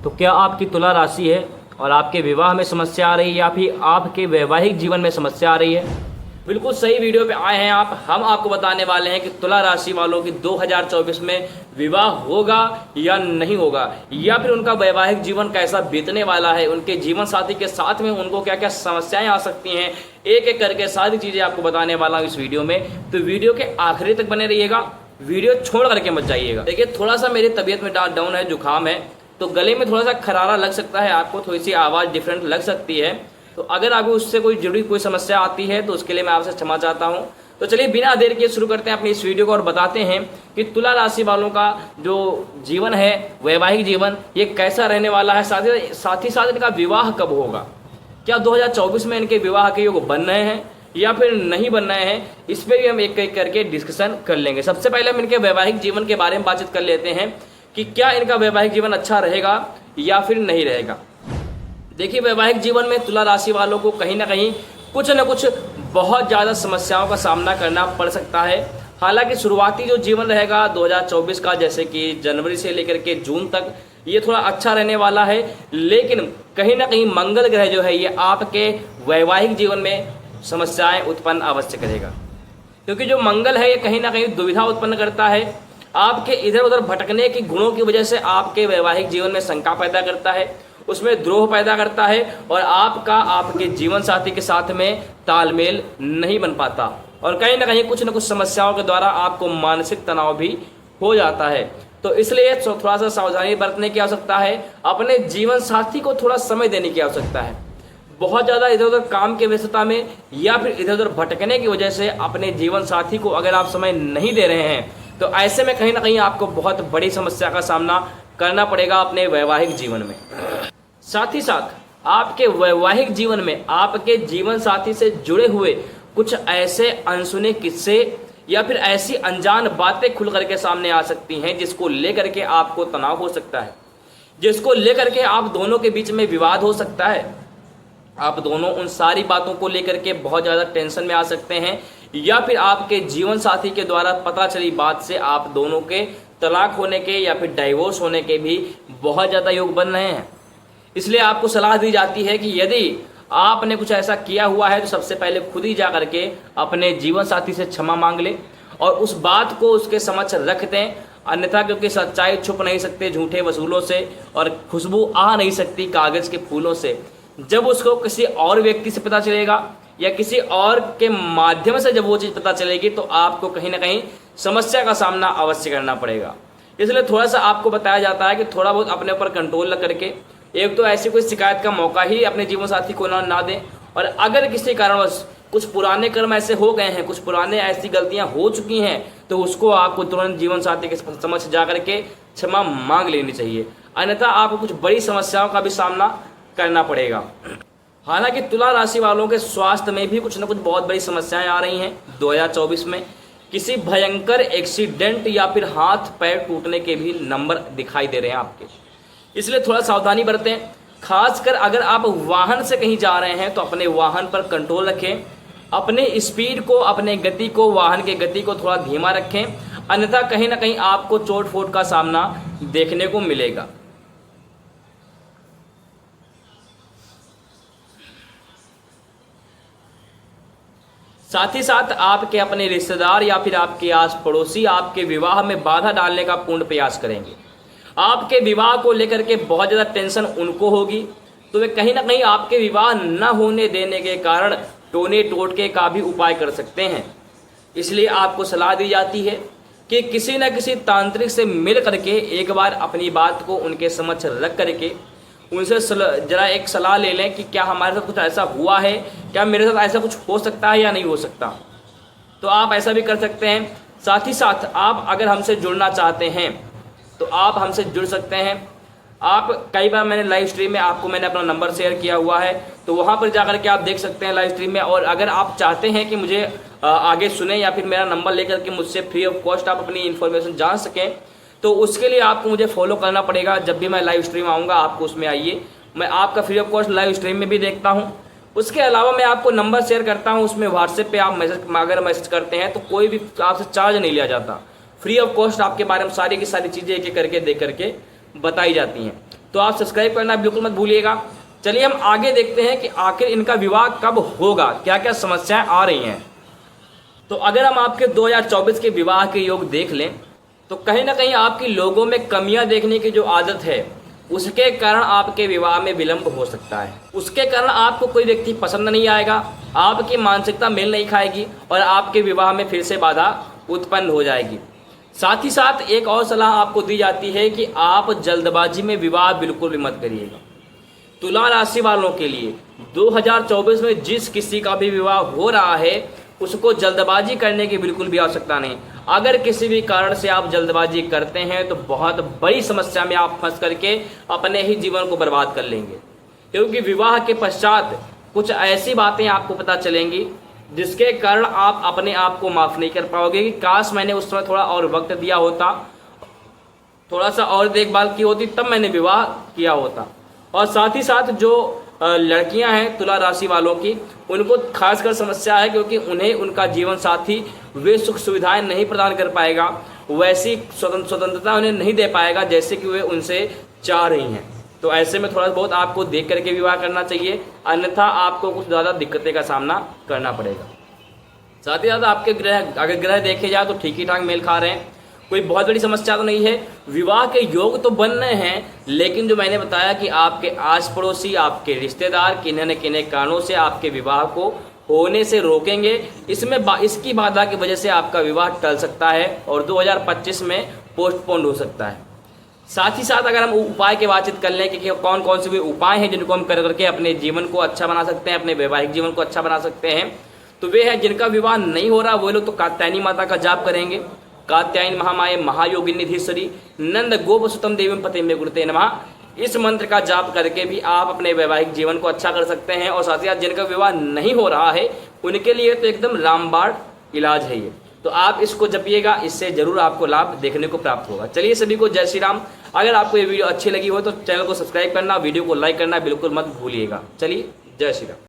तो क्या आपकी तुला राशि है और आपके विवाह में समस्या आ रही है या फिर आपके वैवाहिक जीवन में समस्या आ रही है? बिल्कुल सही वीडियो पे आए हैं आप। हम आपको बताने वाले हैं कि तुला राशि वालों की 2024 में विवाह होगा या नहीं होगा, या फिर उनका वैवाहिक जीवन कैसा बीतने वाला है, उनके जीवन साथी के साथ में उनको क्या क्या समस्याएं आ सकती हैं, एक एक करके सारी चीज़ें आपको बताने वाला हूँ इस वीडियो में। तो वीडियो के आखिरी तक बने रहिएगा, वीडियो छोड़ करके मत जाइएगा। देखिए, थोड़ा सा मेरी तबीयत में डाउन है, जुकाम है, तो गले में थोड़ा सा खरारा लग सकता है, आपको थोड़ी सी आवाज़ डिफरेंट लग सकती है। तो अगर आपको उससे कोई जुड़ी कोई समस्या आती है तो उसके लिए मैं आपसे क्षमा चाहता हूं। तो चलिए बिना देर के शुरू करते हैं अपनी इस वीडियो को और बताते हैं कि तुला राशि वालों का जो जीवन है, वैवाहिक जीवन, ये कैसा रहने वाला है, साथ ही साथ इनका विवाह कब होगा, क्या 2024 में इनके विवाह के योग बन रहे हैं या फिर नहीं बन रहे हैं, इस पर भी हम एक एक करके डिस्कशन कर लेंगे। सबसे पहले हम इनके वैवाहिक जीवन के बारे में बातचीत कर लेते हैं कि क्या इनका वैवाहिक जीवन अच्छा रहेगा या फिर नहीं रहेगा। देखिए, वैवाहिक जीवन में तुला राशि वालों को कहीं ना कहीं कुछ न कुछ बहुत ज़्यादा समस्याओं का सामना करना पड़ सकता है। हालांकि शुरुआती जो जीवन रहेगा 2024 का, जैसे कि जनवरी से लेकर के जून तक, ये थोड़ा अच्छा रहने वाला है, लेकिन कहीं ना कहीं मंगल ग्रह जो है ये आपके वैवाहिक जीवन में समस्याएं उत्पन्न अवश्य करेगा, क्योंकि जो मंगल है ये कहीं ना कहीं दुविधा उत्पन्न करता है। आपके इधर उधर भटकने की गुणों की वजह से आपके वैवाहिक जीवन में शंका पैदा करता है, उसमें द्रोह पैदा करता है और आपका आपके जीवन साथी के साथ में तालमेल नहीं बन पाता, और कहीं ना कहीं कुछ न कुछ समस्याओं के द्वारा आपको मानसिक तनाव भी हो जाता है। तो इसलिए थोड़ा सा सावधानी बरतने की आवश्यकता है, अपने जीवन साथी को थोड़ा समय देने की आवश्यकता है। बहुत ज़्यादा इधर उधर काम की व्यस्तता में या फिर इधर उधर भटकने की वजह से अपने जीवन साथी को अगर आप समय नहीं दे रहे हैं तो ऐसे में कहीं ना कहीं आपको बहुत बड़ी समस्या का सामना करना पड़ेगा अपने वैवाहिक जीवन में। साथ ही साथ आपके वैवाहिक जीवन में आपके जीवन साथी से जुड़े हुए कुछ ऐसे अनसुने किस्से या फिर ऐसी अनजान बातें खुल करके सामने आ सकती हैं जिसको लेकर के आपको तनाव हो सकता है, जिसको लेकर के आप दोनों के बीच में विवाद हो सकता है। आप दोनों उन सारी बातों को लेकर के बहुत ज़्यादा टेंशन में आ सकते हैं, या फिर आपके जीवन साथी के द्वारा पता चली बात से आप दोनों के तलाक होने के या फिर डाइवोर्स होने के भी बहुत ज़्यादा योग बन रहे हैं। इसलिए आपको सलाह दी जाती है कि यदि आपने कुछ ऐसा किया हुआ है तो सबसे पहले खुद ही जा करके अपने जीवन साथी से क्षमा मांग ले और उस बात को उसके समक्ष रख दें, अन्यथा क्योंकि सच्चाई छुप नहीं सकते झूठे वसूलों से और खुशबू आ नहीं सकती कागज़ के फूलों से। जब उसको किसी और व्यक्ति से पता चलेगा या किसी और के माध्यम से जब वो चीज़ पता चलेगी तो आपको कहीं ना कहीं समस्या का सामना अवश्य करना पड़ेगा। इसलिए थोड़ा सा आपको बताया जाता है कि थोड़ा बहुत अपने ऊपर कंट्रोल करके एक तो ऐसी कोई शिकायत का मौका ही अपने जीवन साथी को ना दें, और अगर किसी कारणवश कुछ पुराने कर्म ऐसे हो गए हैं, कुछ पुराने ऐसी गलतियां हो चुकी हैं, तो उसको आपको तुरंत जीवन साथी के समक्ष जा करके क्षमा मांग लेनी चाहिए, अन्यथा आपको कुछ बड़ी समस्याओं का भी सामना करना पड़ेगा। हालांकि तुला राशि वालों के स्वास्थ्य में भी कुछ न कुछ बहुत बड़ी समस्याएं आ रही हैं 2024 में। किसी भयंकर एक्सीडेंट या फिर हाथ पैर टूटने के भी नंबर दिखाई दे रहे हैं आपके, इसलिए थोड़ा सावधानी बरतें। खासकर अगर आप वाहन से कहीं जा रहे हैं तो अपने वाहन पर कंट्रोल रखें, अपने स्पीड को, अपने गति को, वाहन के गति को थोड़ा धीमा रखें, अन्यथा कहीं ना कहीं आपको चोट फोट का सामना देखने को मिलेगा। साथ ही साथ आपके अपने रिश्तेदार या फिर आपके आस पड़ोसी आपके विवाह में बाधा डालने का पूर्ण प्रयास करेंगे। आपके विवाह को लेकर के बहुत ज़्यादा टेंशन उनको होगी, तो वे कहीं ना कहीं आपके विवाह न होने देने के कारण टोने टोटके का भी उपाय कर सकते हैं। इसलिए आपको सलाह दी जाती है कि किसी न किसी तांत्रिक से मिल करके एक बार अपनी बात को उनके समक्ष रख करके उनसे जरा एक सलाह ले लें कि क्या हमारे साथ कुछ ऐसा हुआ है, क्या मेरे साथ ऐसा कुछ हो सकता है या नहीं हो सकता। तो आप ऐसा भी कर सकते हैं। साथ ही साथ आप अगर हमसे जुड़ना चाहते हैं तो आप हमसे जुड़ सकते हैं। आप कई बार मैंने लाइव स्ट्रीम में आपको मैंने अपना नंबर शेयर किया हुआ है, तो वहाँ पर जाकर के आप देख सकते हैं लाइव स्ट्रीम में। और अगर आप चाहते हैं कि मुझे आगे सुने या फिर मेरा नंबर लेकर के मुझसे फ्री ऑफ कॉस्ट आप अपनी इन्फॉर्मेशन जान सकें, तो उसके लिए आपको मुझे फॉलो करना पड़ेगा। जब भी मैं लाइव स्ट्रीम आऊँगा आपको उसमें आइए, मैं आपका free of cost live stream में भी देखता हूँ। उसके अलावा मैं आपको नंबर शेयर करता हूँ, उसमें व्हाट्सएप पे आप अगर मैसेज करते हैं तो कोई भी आपसे चार्ज नहीं लिया जाता, फ्री ऑफ कॉस्ट आपके बारे में सारी की सारी चीज़ें एक एक करके देख करके बताई जाती हैं। तो आप सब्सक्राइब करना बिल्कुल मत भूलिएगा। चलिए हम आगे देखते हैं कि आखिर इनका विवाह कब होगा, क्या क्या समस्याएं आ रही हैं। तो अगर हम आपके 2024 के विवाह के योग देख लें तो कहीं ना कहीं आपकी लोगों में कमियां देखने की जो आदत है उसके कारण आपके विवाह में विलंब हो सकता है। उसके कारण आपको कोई व्यक्ति पसंद नहीं आएगा, आपकी मानसिकता मेल नहीं खाएगी और आपके विवाह में फिर से बाधा उत्पन्न हो जाएगी। साथ ही साथ एक और सलाह आपको दी जाती है कि आप जल्दबाजी में विवाह बिल्कुल भी मत करिएगा। तुला राशि वालों के लिए 2024 में जिस किसी का भी विवाह हो रहा है उसको जल्दबाजी करने की बिल्कुल भी आवश्यकता नहीं। अगर किसी भी कारण से आप जल्दबाजी करते हैं तो बहुत बड़ी समस्या में आप फंस करके अपने ही जीवन को बर्बाद कर लेंगे, क्योंकि विवाह के पश्चात कुछ ऐसी बातें आपको पता चलेंगी जिसके कारण आप अपने आप को माफ नहीं कर पाओगे कि काश मैंने उस समय थोड़ा और वक्त दिया होता, थोड़ा सा और देखभाल की होती, तब मैंने विवाह किया होता। और साथ ही साथ जो लड़कियां हैं तुला राशि वालों की, उनको खासकर समस्या है क्योंकि उन्हें उनका जीवन साथी वे सुख सुविधाएं नहीं प्रदान कर पाएगा, वैसी स्वतंत्रता उन्हें नहीं दे पाएगा जैसे कि वे उनसे चाह रही हैं। तो ऐसे में थोड़ा बहुत आपको देख करके विवाह करना चाहिए, अन्यथा आपको कुछ ज़्यादा दिक्कतें का सामना करना पड़ेगा। साथ ही साथ आपके ग्रह, अगर ग्रह देखे जाए तो ठीक ही ठाक मेल खा रहे हैं, कोई बहुत बड़ी समस्या तो नहीं है। विवाह के योग तो बन रहे हैं, लेकिन जो मैंने बताया कि आपके आस पड़ोसी, आपके रिश्तेदार किन्हीं न किन्हीं कारणों से आपके विवाह को होने से रोकेंगे। इसकी बाधा की वजह से आपका विवाह टल सकता है और 2025 में पोस्टपोन हो सकता है। साथ ही साथ अगर हम उपाय की बातचीत कर लें कि कौन कौन से भी उपाय हैं जिनको हम कर करके अपने जीवन को अच्छा बना सकते हैं, अपने वैवाहिक जीवन को अच्छा बना सकते हैं, तो वे हैं जिनका विवाह नहीं हो रहा वो लोग तो कात्यायनी माता का जाप करेंगे। कात्यायन महामाये महायोगिनी धीश्वरी नंद गोपसुतम देवी पति में गुरुते नमः। इस मंत्र का जाप करके भी आप अपने वैवाहिक जीवन को अच्छा कर सकते हैं। और साथ ही साथ जिनका विवाह नहीं हो रहा है उनके लिए तो एकदम रामबाण इलाज है ये, तो आप इसको जपिएगा, इससे जरूर आपको लाभ देखने को प्राप्त होगा। चलिए सभी को जय श्री राम। अगर आपको ये वीडियो अच्छी लगी हो तो चैनल को सब्सक्राइब करना, वीडियो को लाइक करना बिल्कुल मत भूलिएगा। चलिए जय श्री राम।